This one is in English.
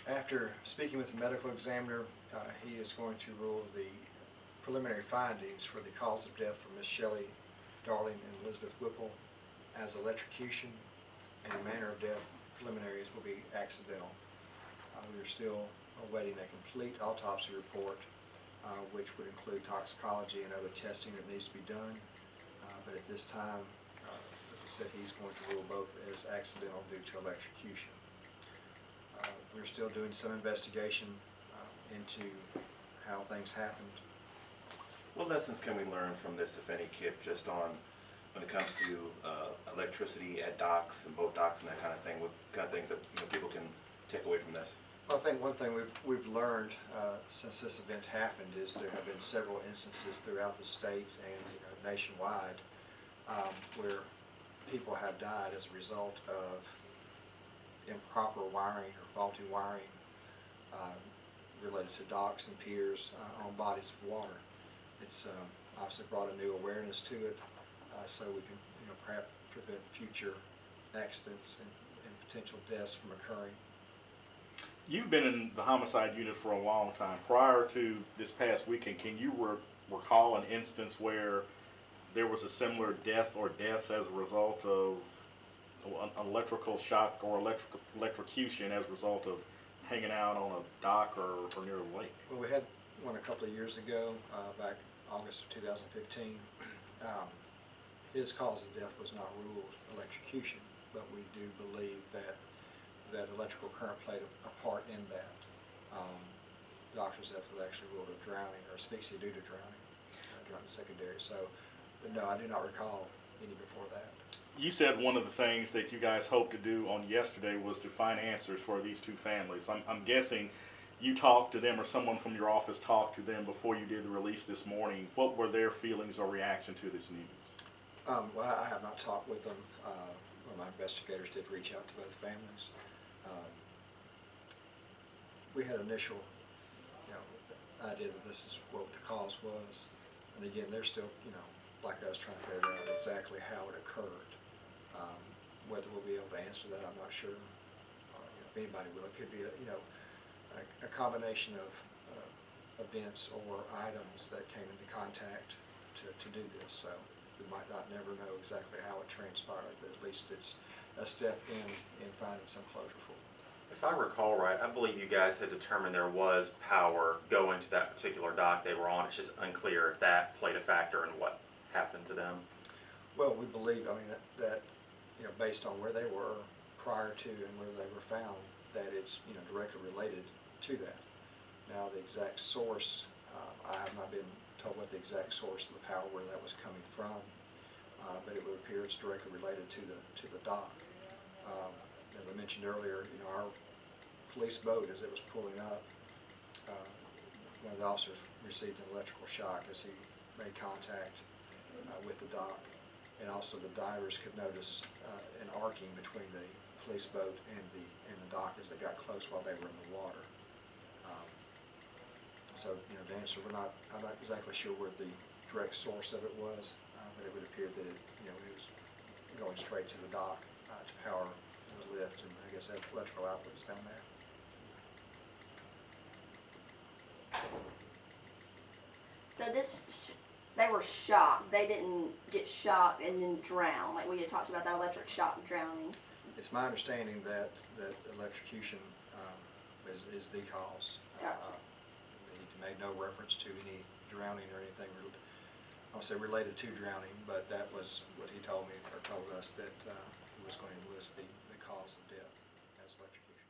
After speaking with the medical examiner, he is going to rule the preliminary findings for the cause of death for Miss Shelley Darling and Elizabeth Whipple as electrocution, and the manner of death preliminaries will be accidental. We are still awaiting a complete autopsy report, which would include toxicology and other testing that needs to be done. But at this time, as I said, he's going to rule both as accidental due to electrocution. We're still doing some investigation into how things happened. What lessons can we learn from this, if any, Kip, just on when it comes to electricity at docks and boat docks and that kind of thing? What kind of things that people can take away from this? Well, I think one thing we've learned since this event happened is there have been several instances throughout the state and nationwide where people have died as a result of improper wiring or faulty wiring related to docks and piers on bodies of water. It's obviously brought a new awareness to it, so we can perhaps prevent future accidents and potential deaths from occurring. You've been in the homicide unit for a long time. Prior to this past weekend, can you recall an instance where there was a similar death or deaths as a result of an electrical shock or electrocution as a result of hanging out on a dock or near a lake? Well, we had one a couple of years ago, back August of 2015. His cause of death was not ruled electrocution, but we do believe that electrical current played a part in that. Doctors have actually ruled a drowning or asphyxia due to drowning, drowning secondary. So, but no, I do not recall any before that. You said one of the things that you guys hoped to do on yesterday was to find answers for these two families. I'm guessing you talked to them, or someone from your office talked to them before you did the release this morning. What were their feelings or reaction to this news? Well, I have not talked with them. One of my investigators did reach out to both families. We had initial idea that this is what the cause was, and again, they're still like us trying to figure out exactly how it occurred. Whether we'll be able to answer that, I'm not sure. If anybody will, it could be a combination of events or items that came into contact to do this. So we might not never know exactly how it transpired, but at least it's a step in finding some closure for them. If I recall right, I believe you guys had determined there was power going to that particular dock they were on. It's just unclear if that played a factor in what happened to them. Well, we believe, that based on where they were prior to and where they were found, that it's directly related to that. Now, the exact source, I have not been told what the exact source of the power where that was coming from, but it would appear it's directly related to the dock. As I mentioned earlier, our police boat, as it was pulling up, one of the officers received an electrical shock as he made contact with the dock, and also the divers could notice an arcing between the police boat and the dock as they got close while they were in the water. So, to answer, I'm not exactly sure where the direct source of it was, but it would appear that it was going straight to the dock to power the lift, and I guess have electrical outlets down there. So they were shocked. They didn't get shocked and then drown, like we had talked about that electric shock drowning. It's my understanding that electrocution is the cause. Gotcha. He made no reference to any drowning or anything, I would say related to drowning, but that was what he told me, or told us, that he was going to list the cause of death as electrocution.